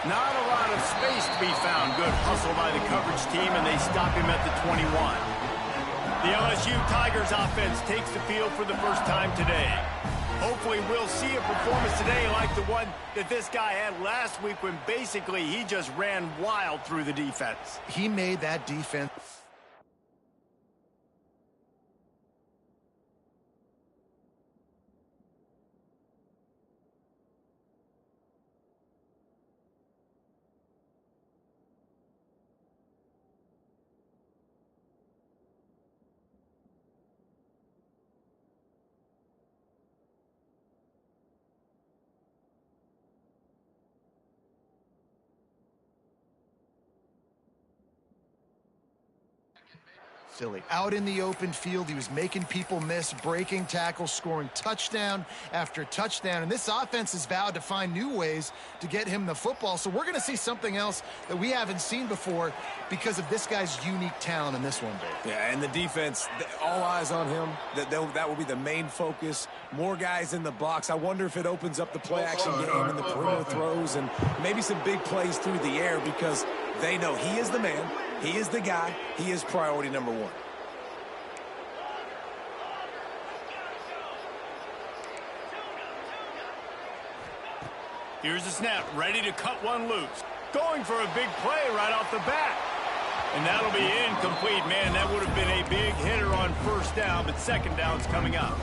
Not a lot of space to be found. Good hustle by the coverage team, and they stop him at the 21. The LSU Tigers offense takes the field for the first time today. Hopefully we'll see a performance today like the one that this guy had last week when basically he just ran wild through the defense. He made that defense. Silly. Out in the open field, he was making people miss, breaking tackles, scoring touchdown after touchdown. And this offense has vowed to find new ways to get him the football. So we're going to see something else that we haven't seen before because of this guy's unique talent in this one, Dave. Yeah, and the defense, all eyes on him. That will be the main focus. More guys in the box. I wonder if it opens up the play-action game and the perimeter throws and maybe some big plays through the air because they know he is the man. He is the guy. He is priority number one. Here's the snap, ready to cut one loose. Going for a big play right off the bat. And that'll be incomplete. Man, that would have been a big hitter on first down, but second down's coming up.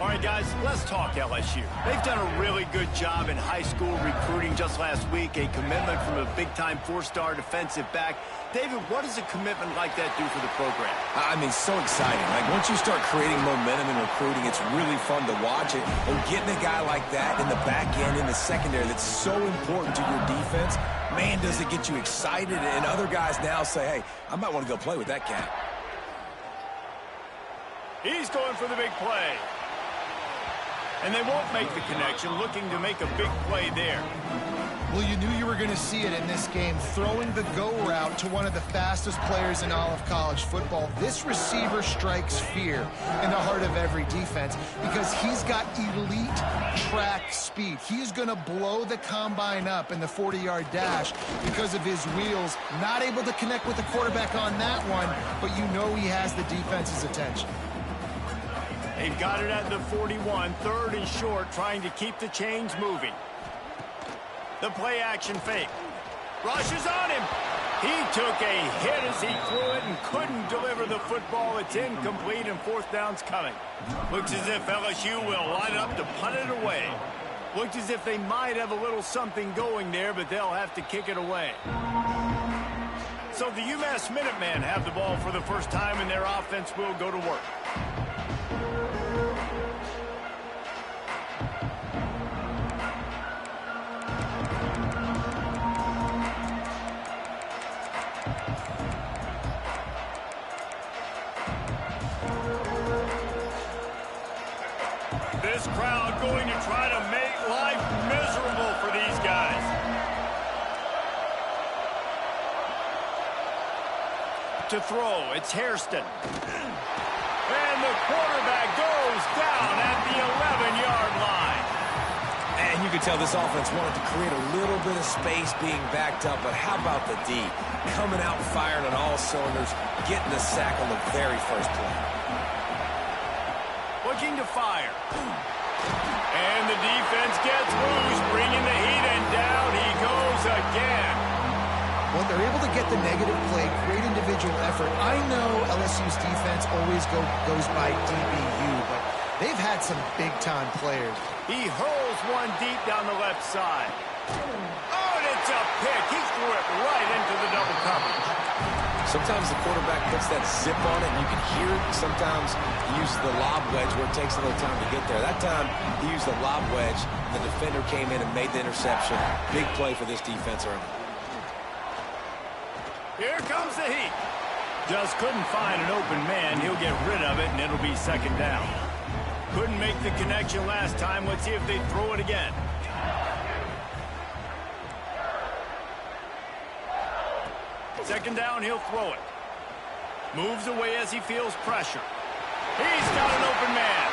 All right, guys, let's talk LSU. They've done a really good job in high school recruiting. Just last week, a commitment from a big-time four-star defensive back. David, what does a commitment like that do for the program? I mean, so exciting. Like, once you start creating momentum in recruiting, it's really fun to watch it. And getting a guy like that in the back end, in the secondary, that's so important to your defense, man, does it get you excited. And other guys now say, hey, I might want to go play with that cat. He's going for the big play. And they won't make the connection, looking to make a big play there. Well, you knew you were going to see it in this game, throwing the go route to one of the fastest players in all of college football. This receiver strikes fear in the heart of every defense because he's got elite track speed. He's going to blow the combine up in the 40-yard dash because of his wheels. Not able to connect with the quarterback on that one, but you know he has the defense's attention. They've got it at the 41, third and short, trying to keep the chains moving. The play action fake. Rushes on him. He took a hit as he threw it and couldn't deliver the football. It's incomplete and fourth down's coming. Looks as if LSU will line up to punt it away. Looks as if they might have a little something going there, but they'll have to kick it away. So the Umass Minutemen have the ball for the first time, and their offense will go to work. This crowd going to try to make life miserable for these guys. To throw, it's Hairston. And the quarterback goes down at the 11-yard line. And you can tell this offense wanted to create a little bit of space being backed up, but how about the D? Coming out firing on all cylinders, getting the sack on the very first play. Looking to fire. And the defense gets loose, bringing the heat, and down he goes again. When they're able to get the negative play, great individual effort. I know LSU's defense always goes by DBU, but they've had some big-time players. He hurls one deep down the left side. Oh, and it's a pick. He threw it right into the double coverage. Sometimes the quarterback puts that zip on it, and you can hear it. Sometimes he uses the lob wedge where it takes a little time to get there. That time, he used the lob wedge. The defender came in and made the interception. Big play for this defense early. Here comes the heat. Just couldn't find an open man. He'll get rid of it, and it'll be second down. Couldn't make the connection last time. Let's see if they throw it again. Second down, he'll throw it. Moves away as he feels pressure. He's got an open man.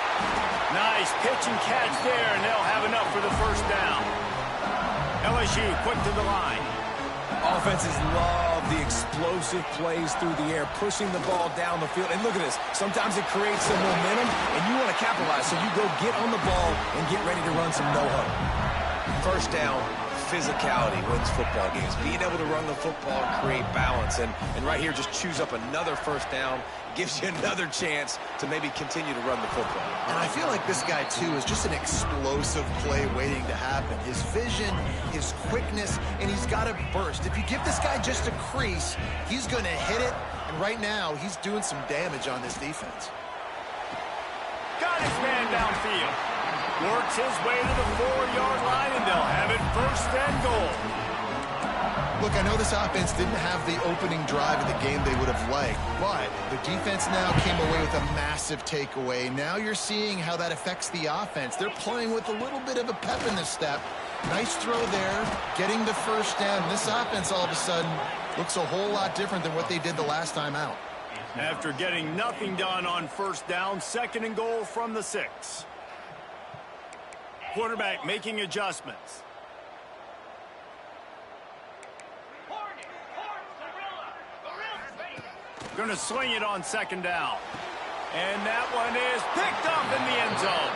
Nice pitch and catch there, and they'll have enough for the first down. LSU quick to the line. Offenses love the explosive plays through the air, pushing the ball down the field. And look at this. Sometimes it creates some momentum, and you want to capitalize. So you go get on the ball and get ready to run some no-huddle. First down, physicality wins football games. Being able to run the football and create balance. And right here, just choose up another first down. Gives you another chance to maybe continue to run the football. And I feel like this guy, too, is just an explosive play waiting to happen. His vision, his quickness, and he's got to burst. If you give this guy just a crease, he's going to hit it. And right now, he's doing some damage on this defense. Got his man downfield. Works his way to the 4-yard line, and they'll have it first and goal. Look, I know this offense didn't have the opening drive of the game they would have liked, but the defense now came away with a massive takeaway. Now you're seeing how that affects the offense. They're playing with a little bit of a pep in the step. Nice throw there, getting the first down. This offense all of a sudden looks a whole lot different than what they did the last time out. After getting nothing done on first down, 2nd and goal from the 6. Quarterback making adjustments. Going to swing it on 2nd down. And that one is picked up in the end zone.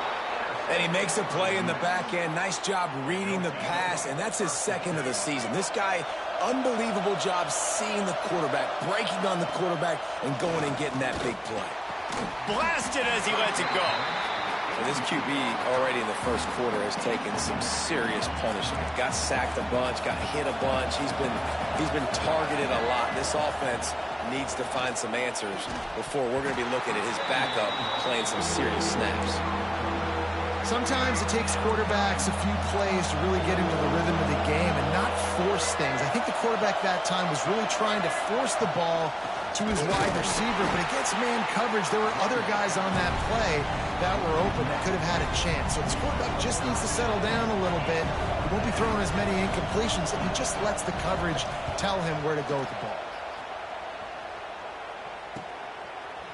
And he makes a play in the back end. Nice job reading the pass, and that's his 2nd of the season. This guy, unbelievable job seeing the quarterback, breaking on the quarterback, and going and getting that big play. Blasted as he lets it go. And this QB already in the first quarter has taken some serious punishment. Got sacked a bunch, got hit a bunch. He's been targeted a lot. This offense needs to find some answers before we're going to be looking at his backup playing some serious snaps. Sometimes it takes quarterbacks a few plays to really get into the rhythm of the game and not force things. I think the quarterback that time was really trying to force the ball to his wide receiver, but against man coverage, there were other guys on that play that were open that could have had a chance. So this quarterback just needs to settle down a little bit. He won't be throwing as many incompletions if he just lets the coverage tell him where to go with the ball.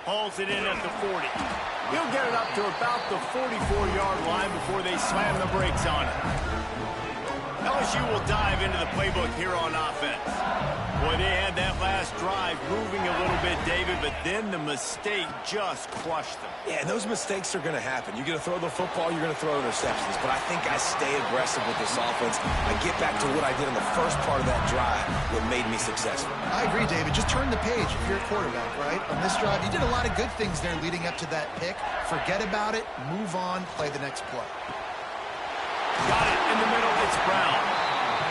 Hauls it in at the 40. He'll get it up to about the 44-yard line before they slam the brakes on it. LSU will dive into the playbook here on offense. Boy, they had that last drive moving a little bit, David, but then the mistake just crushed them. Yeah, those mistakes are going to happen. You're going to throw the football, you're going to throw interceptions. But I think I stay aggressive with this offense. I get back to what I did in the first part of that drive that made me successful. I agree, David. Just turn the page if you're a quarterback, right? On this drive, you did a lot of good things there leading up to that pick. Forget about it, move on, play the next play. Got it in the middle. It's Brown.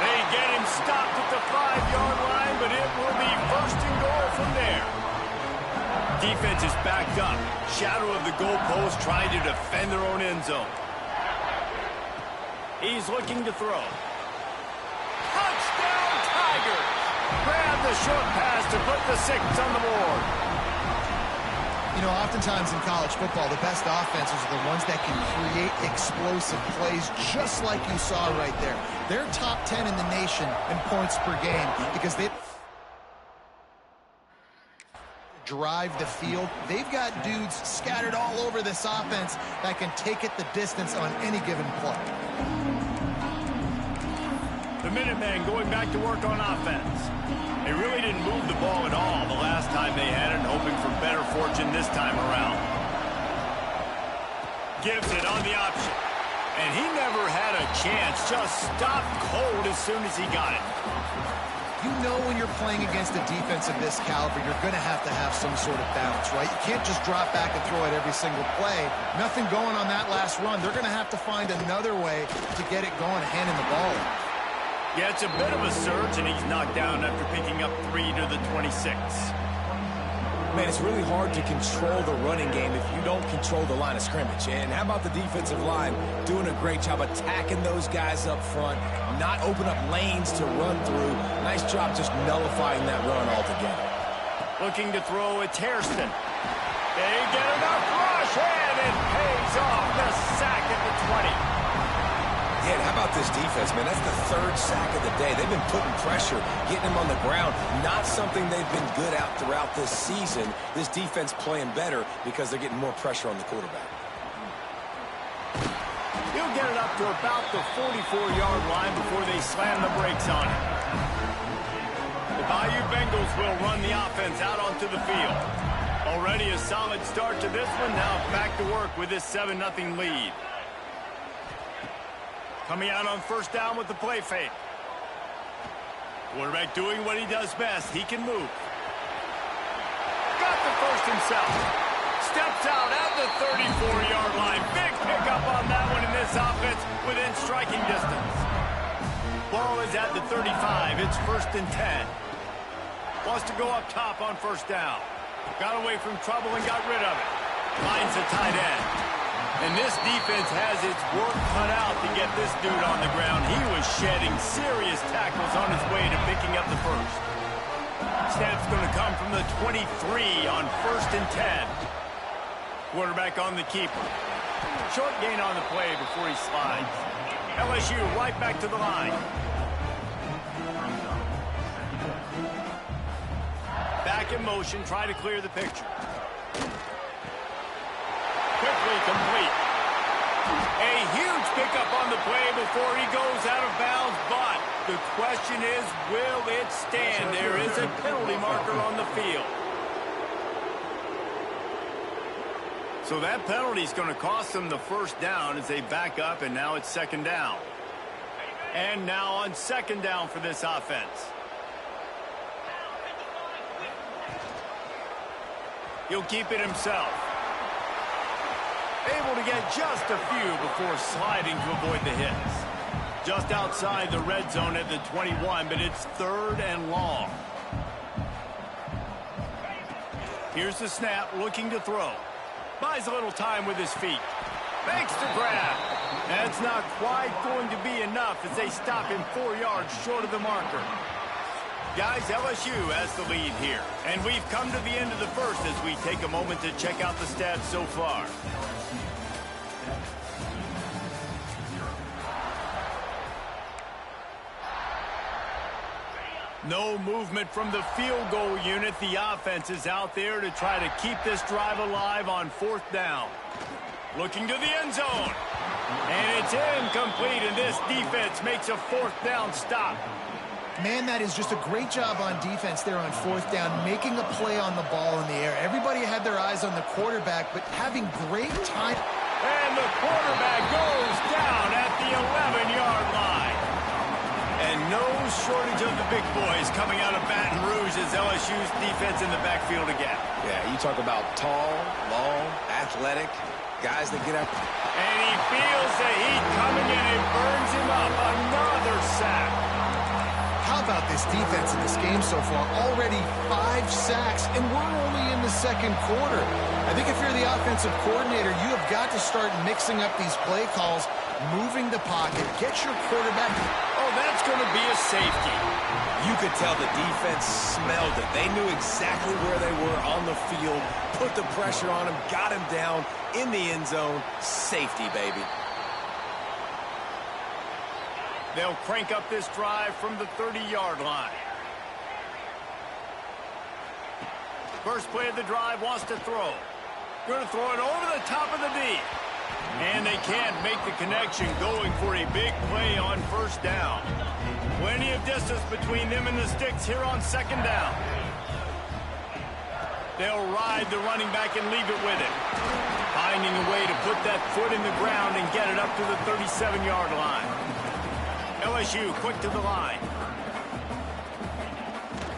They get him stopped at the 5-yard line, but it will be first and goal from there. Defense is backed up. Shadow of the goalpost trying to defend their own end zone. He's looking to throw. Touchdown, Tigers! Grab the short pass to put the 6 on the board. You know, oftentimes in college football, the best offenses are the ones that can create explosive plays just like you saw right there. They're top 10 in the nation in points per game because they drive the field. They've got dudes scattered all over this offense that can take it the distance on any given play. The Minutemen going back to work on offense. They really didn't move the ball at all the last time they had it, hoping for better fortune this time around. Gives it on the option. And he never had a chance. Just stopped cold as soon as he got it. You know when you're playing against a defense of this caliber, you're going to have some sort of balance, right? You can't just drop back and throw it every single play. Nothing going on that last run. They're going to have to find another way to get it going, handing the ball off. Yeah, it's a bit of a surge, and he's knocked down after picking up 3 to the 26. Man, it's really hard to control the running game if you don't control the line of scrimmage. And how about the defensive line doing a great job attacking those guys up front, not open up lanes to run through. Nice job just nullifying that run altogether. Looking to throw, it's Hairston. They get enough rush, and it pays off. The sack at the 20. Yeah, and how about this defense, man? That's the 3rd sack of the day. They've been putting pressure, getting him on the ground. Not something they've been good at throughout this season. This defense playing better because they're getting more pressure on the quarterback. He'll get it up to about the 44-yard line before they slam the brakes on it. The Bayou Bengals will run the offense out onto the field. Already a solid start to this one. Now back to work with this 7-0 lead. Coming out on first down with the play fake. Quarterback doing what he does best. He can move. Got the first himself. Steps out at the 34-yard line. Big pickup on that one in this offense within striking distance. Ball is at the 35. It's 1st and 10. Wants to go up top on first down. Got away from trouble and got rid of it. Finds the tight end. And this defense has its work cut out to get this dude on the ground. He was shedding serious tackles on his way to picking up the first. Snap's going to come from the 23 on 1st and 10. Quarterback on the keeper. Short gain on the play before he slides. LSU right back to the line. Back in motion, try to clear the picture. Quickly complete. A huge pickup on the play before he goes out of bounds, but the question is, will it stand? There is a penalty marker on the field. So that penalty is going to cost them the first down as they back up, and now it's 2nd down. And now on 2nd down for this offense. He'll keep it himself. Able to get just a few before sliding to avoid the hits. Just outside the red zone at the 21, but it's 3rd and long. Here's the snap, looking to throw. Buys a little time with his feet. Makes the grab. That's not quite going to be enough as they stop him 4 yards short of the marker. Guys, LSU has the lead here. And we've come to the end of the first as we take a moment to check out the stats so far. No movement from the field goal unit. The offense is out there to try to keep this drive alive on 4th down. Looking to the end zone. And it's incomplete, and this defense makes a 4th down stop. Man, that is just a great job on defense there on 4th down, making a play on the ball in the air. Everybody had their eyes on the quarterback, but having great time. And the quarterback goes down at the 11-yard line. And no shortage of the big boys coming out of Baton Rouge as LSU's defense in the backfield again. Yeah, you talk about tall, long, athletic, guys that get up. And he feels the heat coming in. It burns him up. Another sack. How about this defense in this game so far? Already 5 sacks, and we're only in the 2nd quarter. I think if you're the offensive coordinator, you have got to start mixing up these play calls, moving the pocket, get your quarterback. Oh, that's going to be a safety. You could tell the defense smelled it. They knew exactly where they were on the field, put the pressure on him, got him down in the end zone. Safety, baby. They'll crank up this drive from the 30-yard line. First play of the drive, wants to throw. Going to throw it over the top of the D. And they can't make the connection, going for a big play on 1st down. Plenty of distance between them and the sticks here on 2nd down. They'll ride the running back and leave it with it. Finding a way to put that foot in the ground and get it up to the 37-yard line. LSU quick to the line.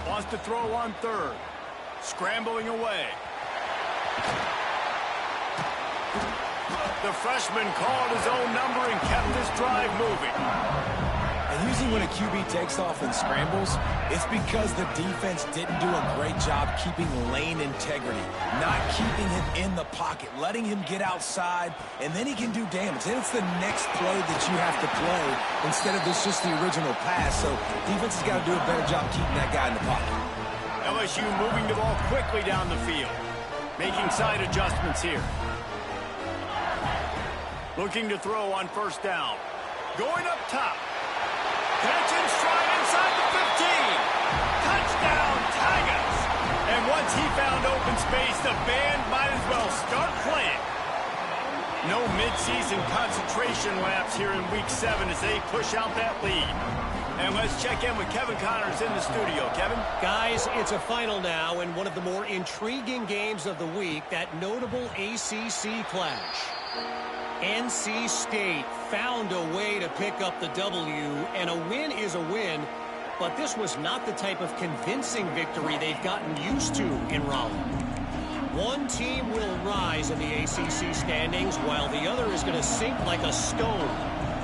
Wants to throw on 3rd. Scrambling away. The freshman called his own number and kept this drive moving. And usually when a QB takes off and scrambles, it's because the defense didn't do a great job keeping lane integrity, not keeping him in the pocket, letting him get outside, and then he can do damage. Then it's the next play that you have to play instead of this just the original pass. So defense has got to do a better job keeping that guy in the pocket. LSU moving the ball quickly down the field, making side adjustments here. Looking to throw on 1st down. Going up top. Catch and stride inside the 15. Touchdown, Tigers. And once he found open space, the band might as well start playing. No midseason concentration laps here in Week 7 as they push out that lead. And let's check in with Kevin Connors in the studio. Kevin? Guys, it's a final now in one of the more intriguing games of the week, that notable ACC clash. NC State found a way to pick up the W, and a win is a win, but this was not the type of convincing victory they've gotten used to in Raleigh. One team will rise in the ACC standings, while the other is going to sink like a stone.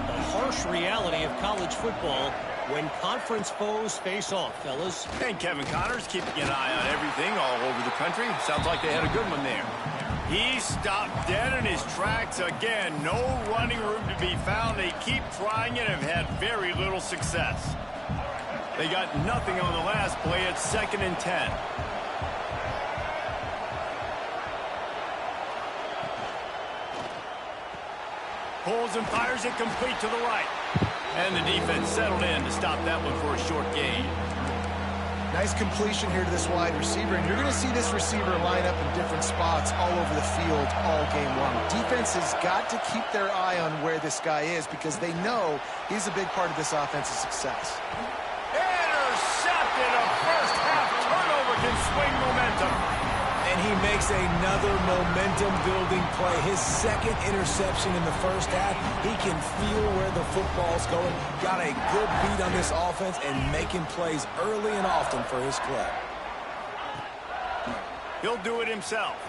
The harsh reality of college football when conference foes face off, fellas. And Kevin Connors keeping an eye on everything all over the country. Sounds like they had a good one there. He stopped dead in his tracks again. No running room to be found. They keep trying it and have had very little success. They got nothing on the last play. It's 2nd and 10. Pulls and fires it complete to the right. And the defense settled in to stop that one for a short gain. Nice completion here to this wide receiver, and you're going to see this receiver line up in different spots all over the field all game long. Defense has got to keep their eye on where this guy is because they know he's a big part of this offense's success. Intercepted. A first-half turnover can swing momentum. And he makes another momentum-building play. His second interception in the first half. He can feel where the football's going. Got a good beat on this offense and making plays early and often for his club. He'll do it himself.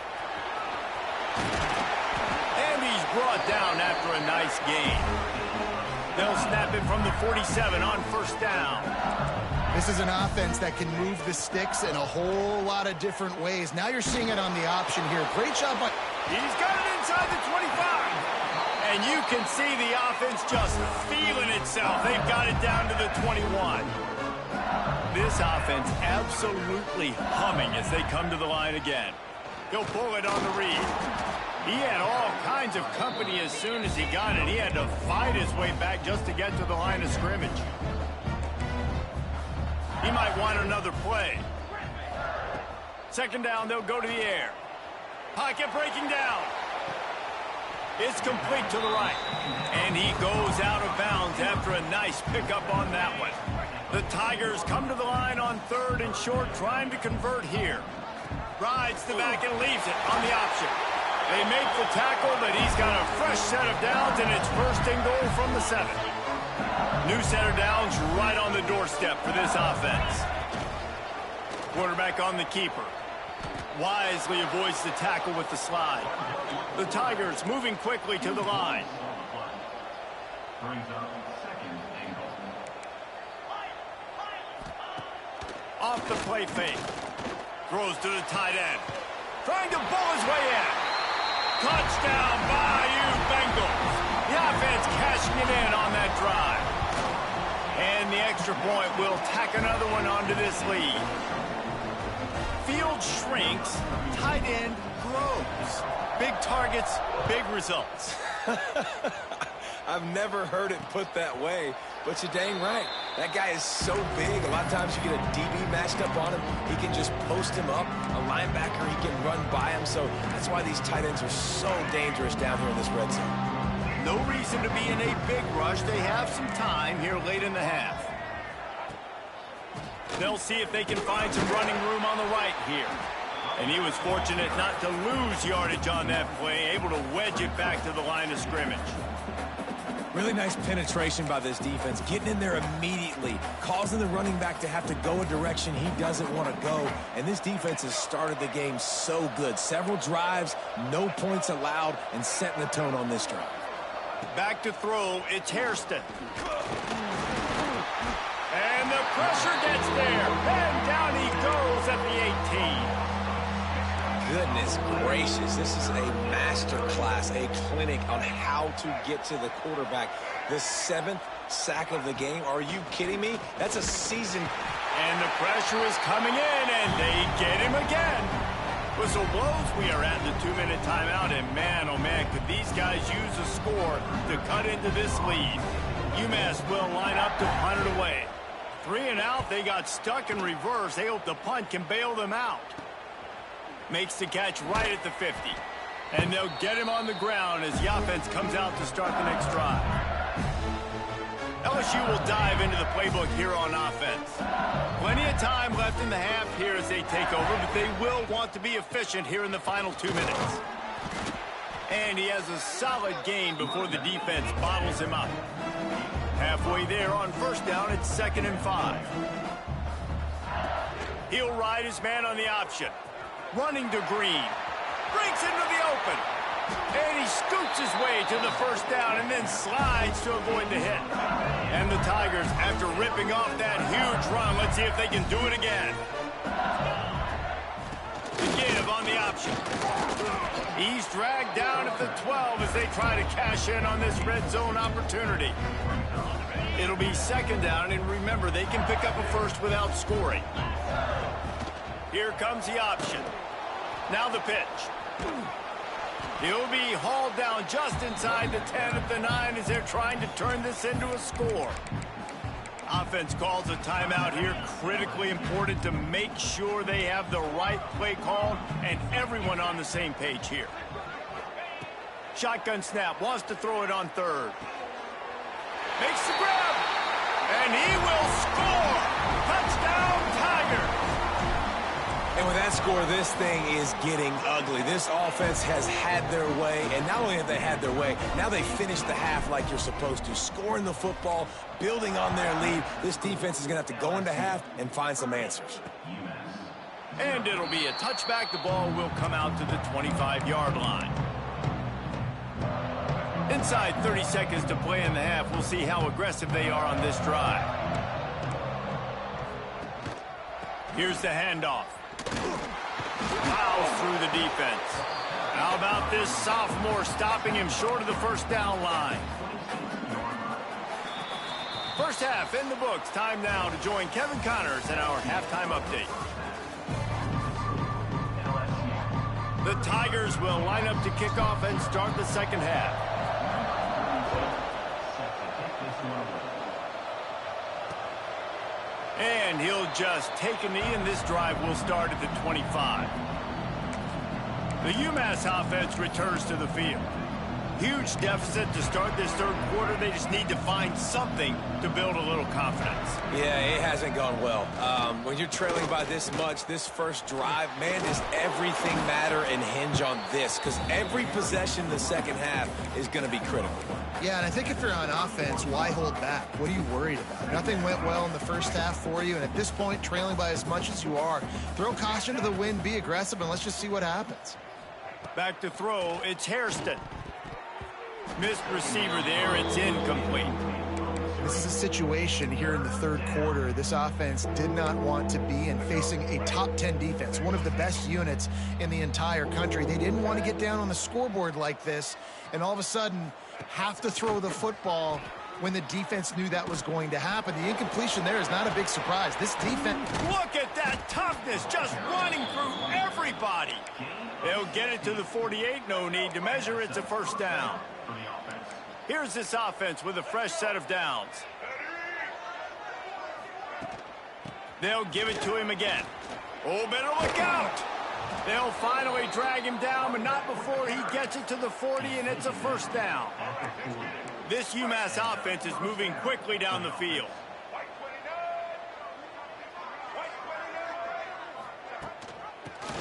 And he's brought down after a nice gain. They'll snap it from the 47 on first down. This is an offense that can move the sticks in a whole lot of different ways. Now you're seeing it on the option here. Great job by... He's got it inside the 25. And you can see the offense just feeling itself. They've got it down to the 21. This offense absolutely humming as they come to the line again. He'll pull it on the read. He had all kinds of company as soon as he got it. He had to fight his way back just to get to the line of scrimmage. He might want another play. 2nd down, they'll go to the air. Pocket breaking down. It's complete to the right. And he goes out of bounds after a nice pickup on that one. The Tigers come to the line on 3rd and short, trying to convert here. Rides the back and leaves it on the option. They make the tackle, but he's got a fresh set of downs, and it's 1st and goal from the 7. New set of downs right on the doorstep for this offense. Quarterback on the keeper. Wisely avoids the tackle with the slide. The Tigers moving quickly to the line. Off the play fake. Throws to the tight end. Trying to bull his way in. Touchdown, Bayou Bengals. The offense cashing it in on that drive. And the extra point will tack another one onto this lead. Field shrinks, tight end grows. Big targets, big results. I've never heard it put that way, but you're dang right. That guy is so big. A lot of times you get a DB matched up on him. He can just post him up. A linebacker, he can run by him. So that's why these tight ends are so dangerous down here in this red zone. No reason to be in a big rush. They have some time here late in the half. They'll see if they can find some running room on the right here. And he was fortunate not to lose yardage on that play, able to wedge it back to the line of scrimmage. Really nice penetration by this defense, getting in there immediately, causing the running back to have to go a direction he doesn't want to go. And this defense has started the game so good. Several drives, no points allowed, and setting the tone on this drive. Back to throw, it's Hairston. And the pressure gets there. And down he goes at the 18. Goodness gracious, this is a master class, a clinic on how to get to the quarterback. The 7th sack of the game. Are you kidding me? That's a season. And the pressure is coming in, and they get him again. Whistle blows. We are at the 2-minute timeout, and man, oh man, could these guys use a score to cut into this lead. Umass will line up to punt it away. 3 and out, they got stuck in reverse. They hope the punt can bail them out. Makes the catch right at the 50. And they'll get him on the ground as the offense comes out to start the next drive. LSU will dive into the playbook here on offense. Plenty of time left in the half here as they take over, but they will want to be efficient here in the final 2 minutes. And he has a solid gain before the defense bottles him up. Halfway there on first down, it's 2nd and 5. He'll ride his man on the option. Running to Green. Breaks into the open. And he scoots his way to the first down and then slides to avoid the hit. And the Tigers, after ripping off that huge run, let's see if they can do it again. The give on the option. He's dragged down at the 12 as they try to cash in on this red zone opportunity. It'll be 2nd down, and remember, they can pick up a first without scoring. Here comes the option. Now the pitch. He'll be hauled down just inside the 10 at the 9 as they're trying to turn this into a score. Offense calls a timeout here. Critically important to make sure they have the right play call and everyone on the same page here. Shotgun snap. Wants to throw it on 3rd. Makes the grab. And he will score. Touchdown, Tigers. And with that score, this thing is getting ugly. This offense has had their way, and not only have they had their way, now they finished the half like you're supposed to, scoring the football, building on their lead. This defense is going to have to go into half and find some answers. And it'll be a touchback. The ball will come out to the 25-yard line. Inside 30 seconds to play in the half. We'll see how aggressive they are on this drive. Here's the handoff. Plows through the defense. How about this sophomore stopping him short of the first down line? First half in the books. Time now to join Kevin Connors in our halftime update. The Tigers will line up to kick off and start the second half. And he'll just take a knee, and this drive will start at the 25. The Umass offense returns to the field. Huge deficit to start this third quarter. They just need to find something to build a little confidence. Yeah, it hasn't gone well. When you're trailing by this much, this first drive, man, does everything matter and hinge on this, because every possession in the second half is going to be critical. Yeah, and I think if you're on offense, why hold back? What are you worried about? Nothing went well in the first half for you, and at this point, trailing by as much as you are, throw caution to the wind, be aggressive, and let's just see what happens. Back to throw, it's Hairston. Missed receiver there, it's incomplete. This is a situation here in the third quarter this offense did not want to be in, facing a top 10 defense, one of the best units in the entire country. They didn't want to get down on the scoreboard like this, and all of a sudden have to throw the football when the defense knew that was going to happen. The incompletion there is not a big surprise. This defense... Look at that toughness, just running through everybody. They'll get it to the 48, no need to measure. It's a first down. Here's this offense with a fresh set of downs. They'll give it to him again. Oh, better look out. They'll finally drag him down, but not before he gets it to the 40, and it's a first down. This UMass offense is moving quickly down the field.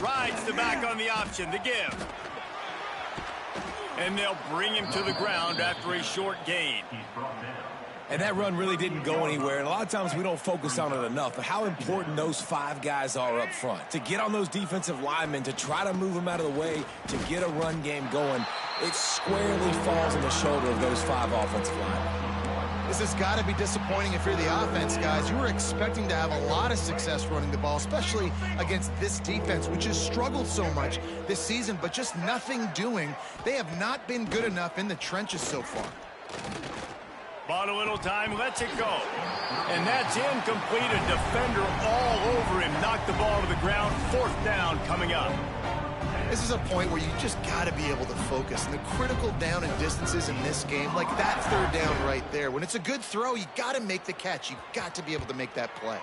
Rides the back on the option, the give. And they'll bring him to the ground after a short gain. And that run really didn't go anywhere, and a lot of times we don't focus on it enough, but how important those 5 guys are up front. To get on those defensive linemen, to try to move them out of the way, to get a run game going, it squarely falls on the shoulder of those 5 offensive linemen. This has got to be disappointing if you're the offense, guys. You were expecting to have a lot of success running the ball, especially against this defense, which has struggled so much this season, but just nothing doing. They have not been good enough in the trenches so far. Bought a little time, lets it go. And that's incomplete. A defender all over him. Knocked the ball to the ground. Fourth down coming up. This is a point where you just got to be able to focus. And the critical down and distances in this game, like that third down right there. When it's a good throw, you got to make the catch. You got to be able to make that play.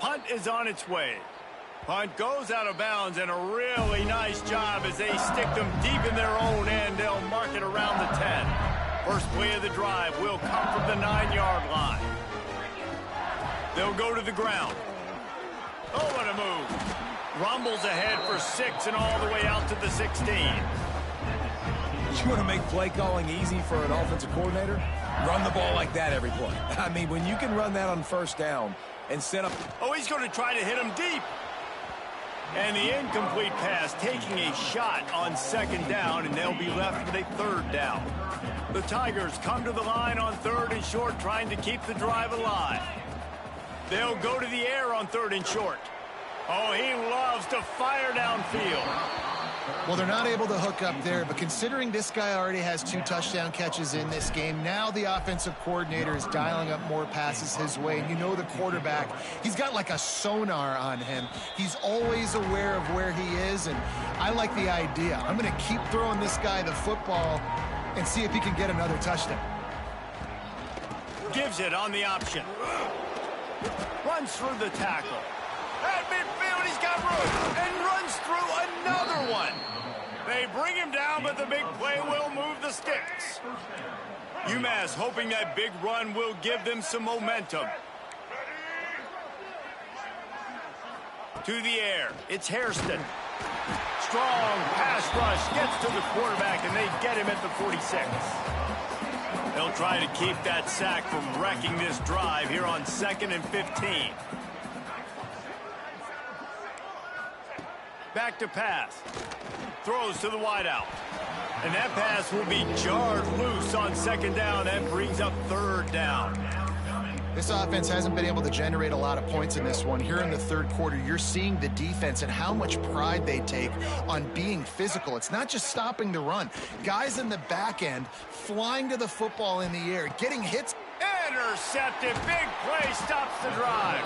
Punt is on its way. Punt goes out of bounds, and a really nice job as they stick them deep in their own end. They'll mark it around the 10. First play of the drive will come from the 9-yard line. They'll go to the ground. Oh, what a move. Rumbles ahead for 6 and all the way out to the 16. You want to make play calling easy for an offensive coordinator? Run the ball like that every play. I mean, when you can run that on first down and set up... Oh, he's going to try to hit him deep. And the incomplete pass taking a shot on 2nd down, and they'll be left with a 3rd down. The Tigers come to the line on 3rd and short, trying to keep the drive alive. They'll go to the air on 3rd and short. Oh, he loves to fire downfield. Well, they're not able to hook up there, but considering this guy already has 2 touchdown catches in this game, now the offensive coordinator is dialing up more passes his way. And you know the quarterback, he's got like a sonar on him. He's always aware of where he is, and I like the idea. I'm going to keep throwing this guy the football and see if he can get another touchdown. Gives it on the option. Runs through the tackle. At midfield, he's got room, and runs through another one. They bring him down, but the big play will move the sticks. Umass hoping that big run will give them some momentum. To the air, it's Hairston. Strong pass rush gets to the quarterback, and they get him at the 46. They'll try to keep that sack from wrecking this drive here on 2nd and 15. Back to pass. Throws to the wideout. And that pass will be jarred loose on 2nd down. That brings up 3rd down. This offense hasn't been able to generate a lot of points in this one. Here in the 3rd quarter, you're seeing the defense and how much pride they take on being physical. It's not just stopping the run. Guys in the back end flying to the football in the air, getting hits. Intercepted. Big play stops the drive.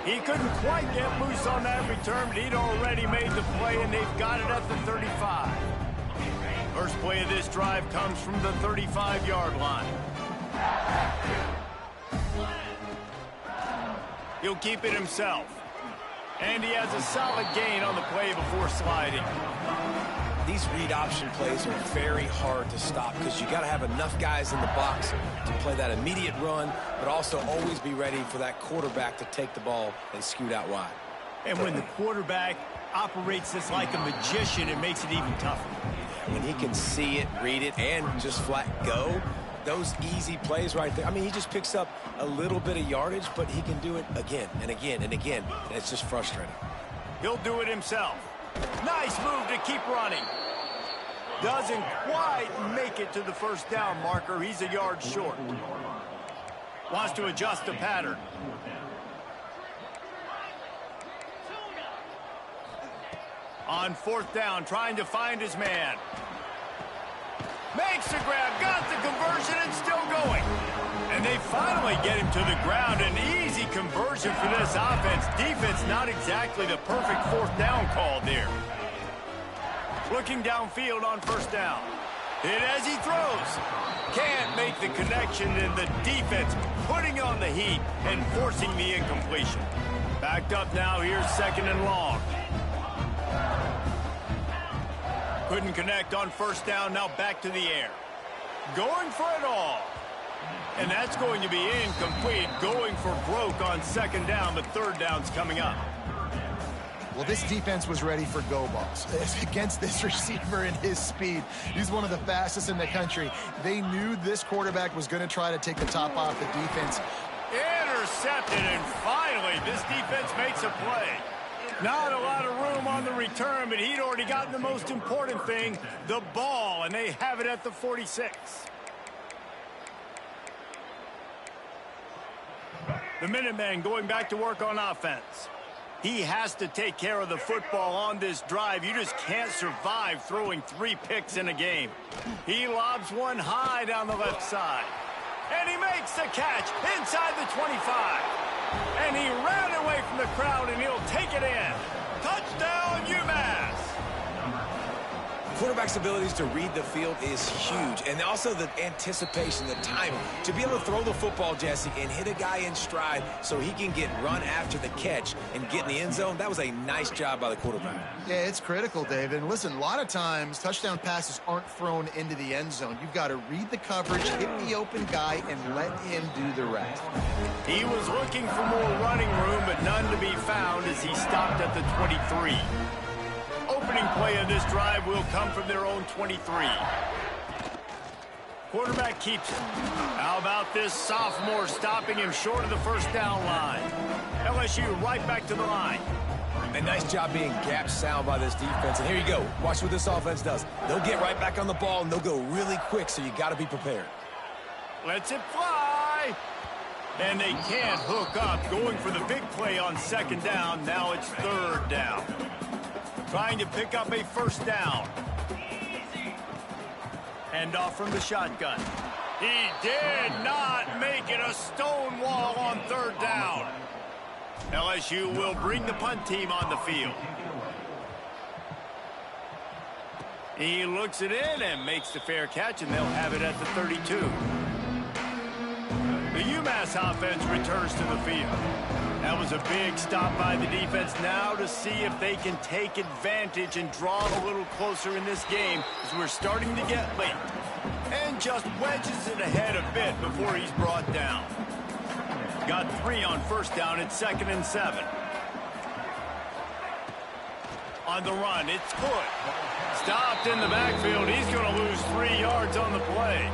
He couldn't quite get loose on that return, but he'd already made the play, and they've got it at the 35. First play of this drive comes from the 35-yard line. He'll keep it himself. And he has a solid gain on the play before sliding. These read option plays are very hard to stop because you got to have enough guys in the box to play that immediate run, but also always be ready for that quarterback to take the ball and scoot out wide. And when the quarterback operates this like a magician, it makes it even tougher. When he can see it, read it, and just flat go, those easy plays right there. I mean, he just picks up a little bit of yardage, but he can do it again and again and again, and it's just frustrating. He'll do it himself. Nice move to keep running. Doesn't quite make it to the 1st down marker. He's a yard short. Wants to adjust the pattern. On 4th down, trying to find his man. Makes the grab, got the conversion, and still going. And they finally get him to the ground. An easy conversion for this offense. Defense not exactly the perfect 4th down call there. Looking downfield on 1st down. Hit as he throws. Can't make the connection, and the defense putting on the heat and forcing the incompletion. Backed up now, here's 2nd and long. Couldn't connect on 1st down, now back to the air. Going for it all. And that's going to be incomplete. Going for broke on 2nd down, but 3rd down's coming up. Well, this defense was ready for go balls against this receiver and his speed. He's one of the fastest in the country. They knew this quarterback was going to try to take the top off the defense. Intercepted, and finally this defense makes a play. Not a lot of room on the return, but he'd already gotten the most important thing, the ball, and they have it at the 46. The Minutemen going back to work on offense. He has to take care of the football on this drive. You just can't survive throwing 3 picks in a game. He lobs one high down the left side. And he makes the catch inside the 25. And he ran away from the crowd, and he'll take it in. Touchdown, Umass! quarterback's abilities to read the field is huge. And also the anticipation, the timing. To be able to throw the football, Jesse, and hit a guy in stride so he can get run after the catch and get in the end zone, that was a nice job by the quarterback. Yeah, it's critical, David. And listen, a lot of times touchdown passes aren't thrown into the end zone. You've got to read the coverage, hit the open guy, and let him do the rest. He was looking for more running room, but none to be found as he stopped at the 23. Opening play of this drive will come from their own 23. Quarterback keeps it. How about this sophomore stopping him short of the first down line? LSU right back to the line. A nice job being gap sound by this defense. And here you go. Watch what this offense does. They'll get right back on the ball, and they'll go really quick, so you got to be prepared. Lets it fly. And they can't hook up. Going for the big play on second down. Now it's third down. Trying to pick up a first down. Hand off from the shotgun. He did not make it a stone wall on third down. LSU will bring the punt team on the field. He looks it in and makes the fair catch, and they'll have it at the 32. The Umass offense returns to the field. That was a big stop by the defense. Now to see if they can take advantage and draw a little closer in this game as we're starting to get late. And just wedges it ahead a bit before he's brought down. Got 3 on first down. It's 2nd and 7. On the run, it's good. Stopped in the backfield. He's going to lose 3 yards on the play.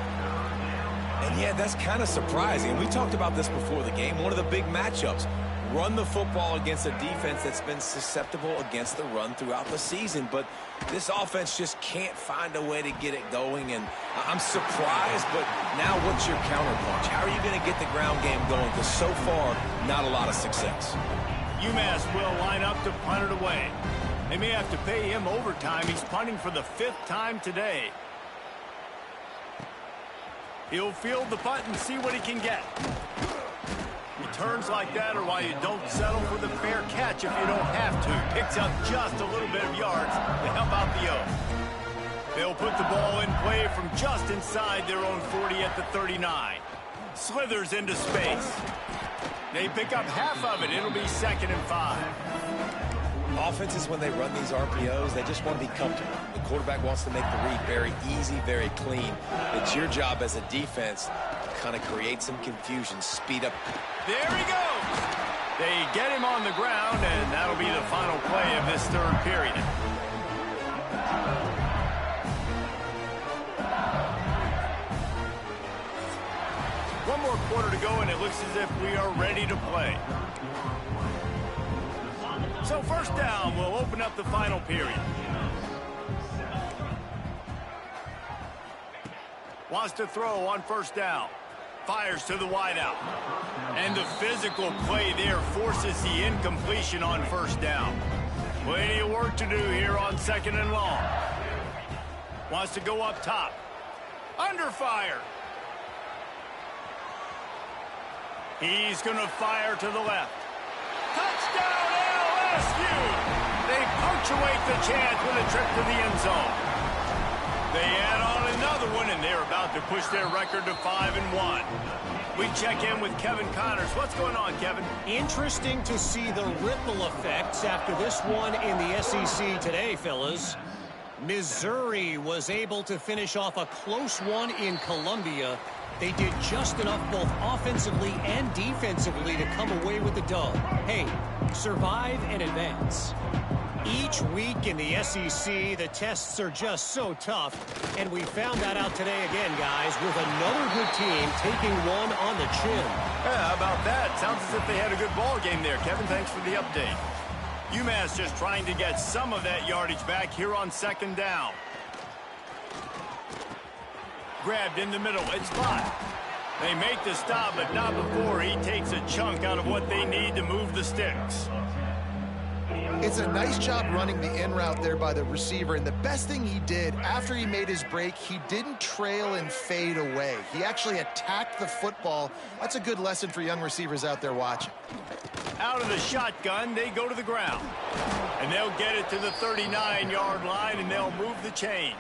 And yeah, that's kind of surprising. We talked about this before the game. One of the big matchups. Run the football against a defense that's been susceptible against the run throughout the season. But this offense just can't find a way to get it going. And I'm surprised, but now what's your counterpunch? How are you going to get the ground game going? Because so far, not a lot of success. Umass will line up to punt it away. They may have to pay him overtime. He's punting for the 5th time today. He'll field the punt and see what he can get. Returns like that are why you don't settle for the fair catch if you don't have to. Picks up just a little bit of yards to help out the O. They'll put the ball in play from just inside their own 40 at the 39. Slithers into space. They pick up half of it. It'll be 2nd and 5. Offenses, when they run these RPOs, they just want to be comfortable. The quarterback wants to make the read very easy, very clean. It's your job as a defense to kind of create some confusion, speed up. There he goes. They get him on the ground, and that'll be the final play of this 3rd period. One more quarter to go, and it looks as if we are ready to play. So first down will open up the final period. Wants to throw on first down. Fires to the wideout. And the physical play there forces the incompletion on first down. Plenty of work to do here on 2nd and long. Wants to go up top. Under fire. He's going to fire to the left. Touchdown LSU! They punctuate the chance with a trip to the end zone. They add on another one, and they're about to push their record to 5-1. We check in with Kevin Connors. What's going on, Kevin? Interesting to see the ripple effects after this one in the SEC today, fellas. Missouri was able to finish off a close one in Columbia. They did just enough both offensively and defensively to come away with the dub. Hey, survive and advance. Each week in the SEC, the tests are just so tough, and we found that out today again, guys, with another good team taking one on the chin. Yeah, how about that? Sounds as if they had a good ball game there. Kevin, thanks for the update. UMass just trying to get some of that yardage back here on 2nd down. Grabbed in the middle. It's Bott. They make the stop, but not before he takes a chunk out of what they need to move the sticks. It's a nice job running the in route there by the receiver, and the best thing he did after he made his break, he didn't trail and fade away. He actually attacked the football. That's a good lesson for young receivers out there watching. Out of the shotgun, they go to the ground. And they'll get it to the 39-yard line, and they'll move the chains.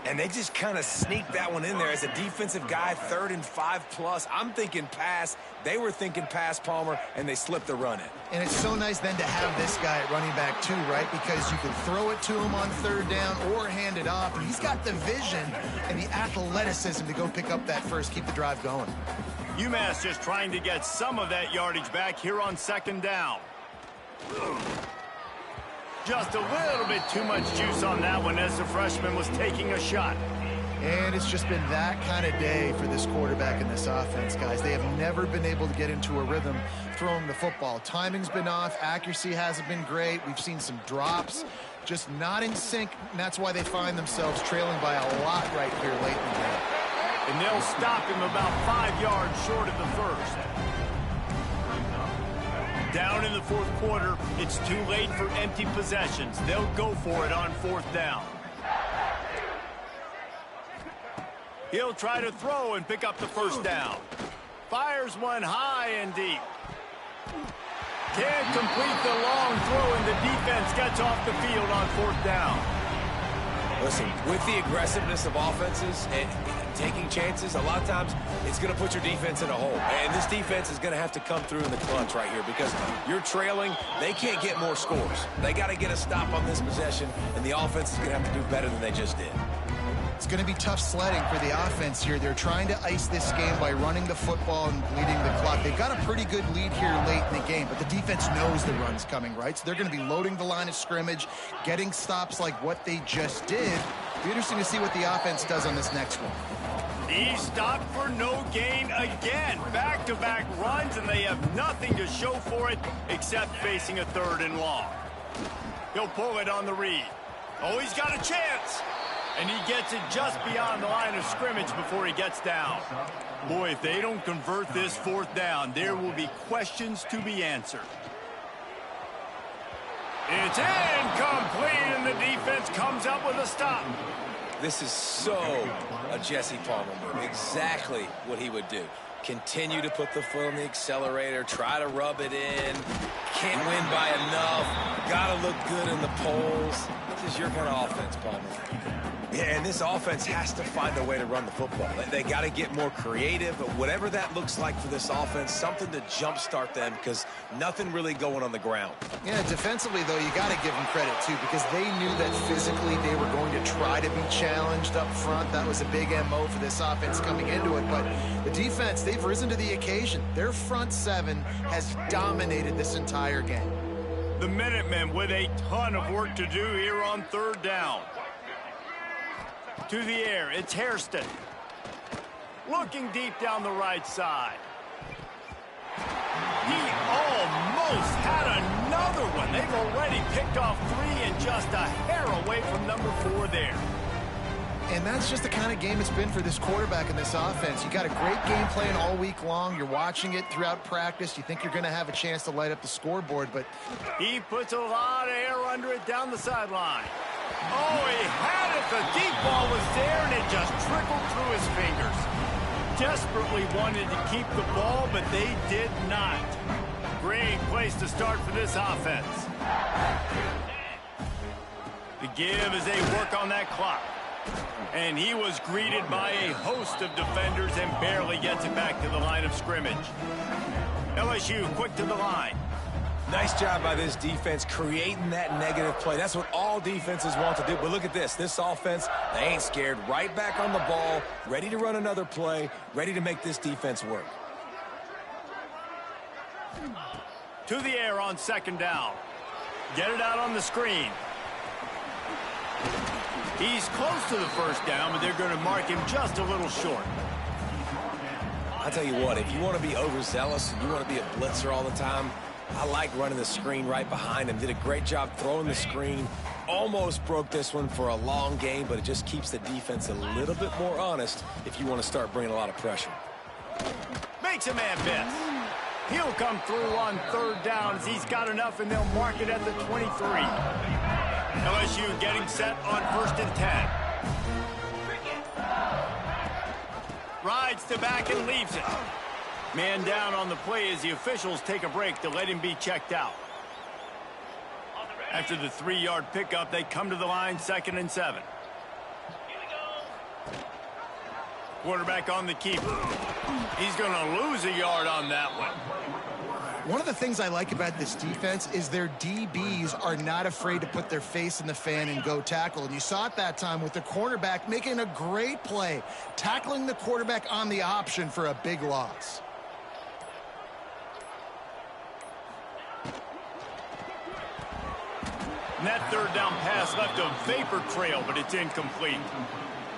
And they just kind of sneaked that one in there as a defensive guy, 3rd and 5+. I'm thinking pass. They were thinking pass, Palmer, and they slipped the run in. And it's so nice then to have this guy at running back too, right? Because you can throw it to him on 3rd down or hand it off. And he's got the vision and the athleticism to go pick up that first, keep the drive going. Umass just trying to get some of that yardage back here on 2nd down. Just a little bit too much juice on that one as the freshman was taking a shot. And it's just been that kind of day for this quarterback and this offense, guys. They have never been able to get into a rhythm throwing the football. Timing's been off. Accuracy hasn't been great. We've seen some drops, just not in sync, and that's why they find themselves trailing by a lot right here late in the game. And they'll stop him about 5 yards short of the first. Down in the 4th quarter, it's too late for empty possessions. They'll go for it on 4th down. He'll try to throw and pick up the 1st down. Fires one high and deep. Can't complete the long throw, and the defense gets off the field on 4th down. Listen, with the aggressiveness of offenses and taking chances, a lot of times it's going to put your defense in a hole. And this defense is going to have to come through in the clutch right here because you're trailing. They can't get more scores. They got to get a stop on this possession, and the offense is going to have to do better than they just did. It's going to be tough sledding for the offense here. They're trying to ice this game by running the football and bleeding the clock. They've got a pretty good lead here late in the game, but the defense knows the run's coming, right? So they're going to be loading the line of scrimmage, getting stops like what they just did. It'll be interesting to see what the offense does on this next one. He stopped for no gain again. Back-to-back runs, and they have nothing to show for it except facing a 3rd and long. He'll pull it on the read. Oh, he's got a chance. And he gets it just beyond the line of scrimmage before he gets down. Boy, if they don't convert this 4th down, there will be questions to be answered. It's incomplete, and the defense comes up with a stop. This is so a Jesse Palmer move. Exactly what he would do. Continue to put the foot on the accelerator, try to rub it in. Can't win by enough. Got to look good in the polls. This is your kind of offense, Palmer. Yeah, and this offense has to find a way to run the football. They got to get more creative, but whatever that looks like for this offense, something to jumpstart them because nothing really going on the ground. Yeah, defensively, though, you got to give them credit, too, because they knew that physically they were going to try to be challenged up front. That was a big MO for this offense coming into it, but the defense, they've risen to the occasion. Their front 7 has dominated this entire game. The Minutemen with a ton of work to do here on 3rd down. To the air, it's Hairston. Looking deep down the right side. He almost had another one. They've already picked off 3 and just a hair away from number 4 there. And that's just the kind of game it's been for this quarterback and this offense. You got a great game plan all week long. You're watching it throughout practice. You think you're going to have a chance to light up the scoreboard, but he puts a lot of air under it down the sideline. Oh, he had it. The deep ball was there, and it just trickled through his fingers. Desperately wanted to keep the ball, but they did not. Great place to start for this offense. The give as they work on that clock. And he was greeted by a host of defenders and barely gets it back to the line of scrimmage. LSU quick to the line. Nice job by this defense creating that negative play. That's what all defenses want to do. But look at this. This offense, they ain't scared. Right back on the ball, ready to run another play, ready to make this defense work. To the air on 2nd down. Get it out on the screen. He's close to the 1st down, but they're going to mark him just a little short. I'll tell you what, if you want to be overzealous and you want to be a blitzer all the time, I like running the screen right behind him. Did a great job throwing the screen. Almost broke this one for a long game, but it just keeps the defense a little bit more honest if you want to start bringing a lot of pressure. Makes a man miss. He'll come through on 3rd down as he's got enough, and they'll mark it at the 23. LSU getting set on 1st and 10. Rides to back and leaves it. Man down on the play as the officials take a break to let him be checked out. After the 3-yard pickup, they come to the line, 2nd and 7. Quarterback on the keeper. He's going to lose a yard on that one. One of the things I like about this defense is their DBs are not afraid to put their face in the fan and go tackle. And you saw it that time with the cornerback making a great play, tackling the quarterback on the option for a big loss. And that 3rd down pass left a vapor trail, but it's incomplete.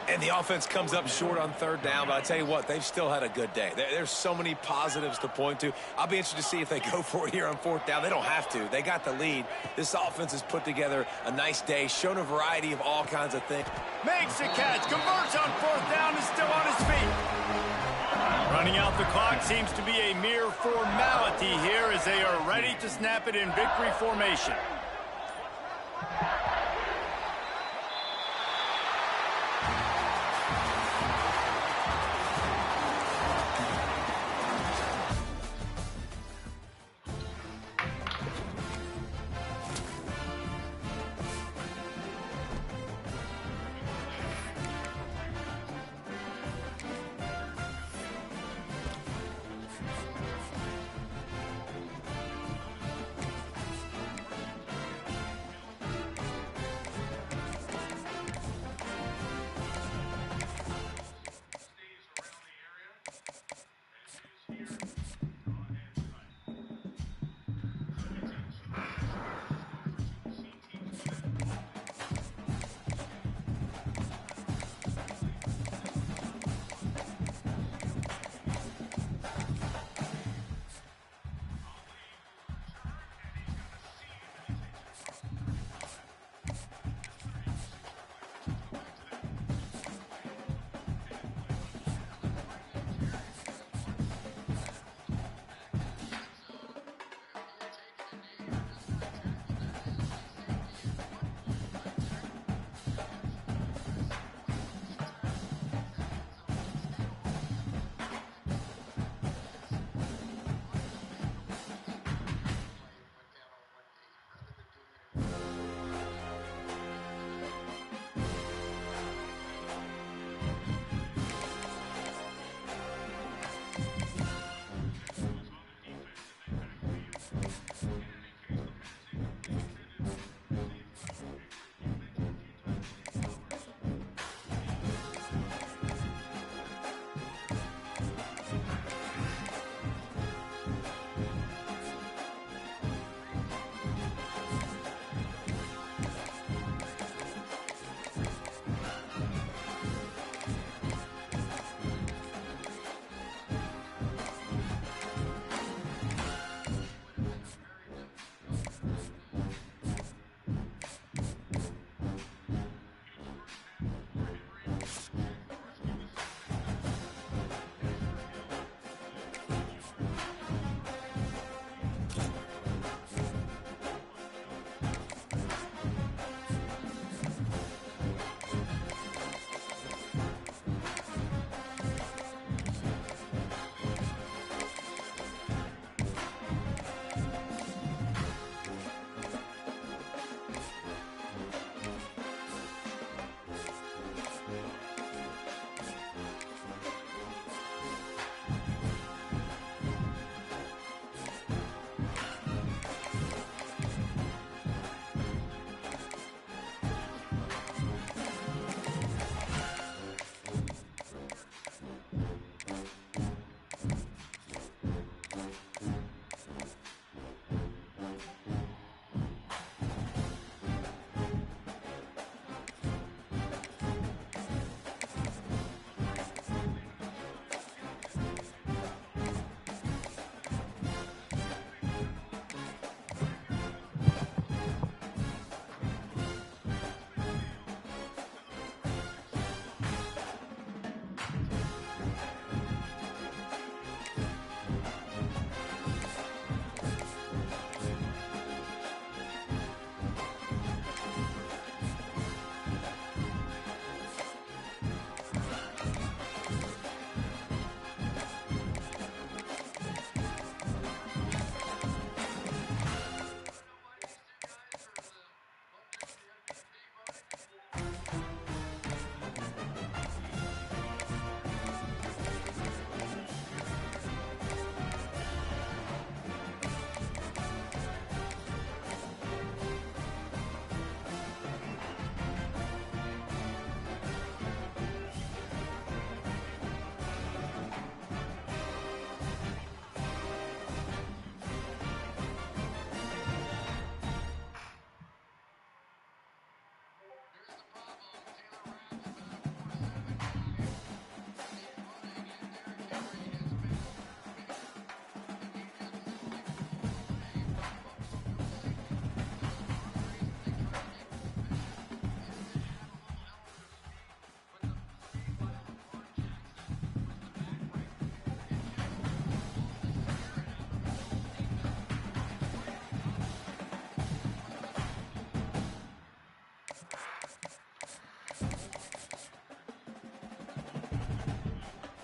And the offense comes up short on 3rd down, but I tell you what, they've still had a good day. There's so many positives to point to. I'll be interested to see if they go for it here on 4th down. They don't have to. They got the lead. This offense has put together a nice day, shown a variety of all kinds of things. Makes the catch, converts on 4th down, is still on his feet. Running out the clock seems to be a mere formality here as they are ready to snap it in victory formation.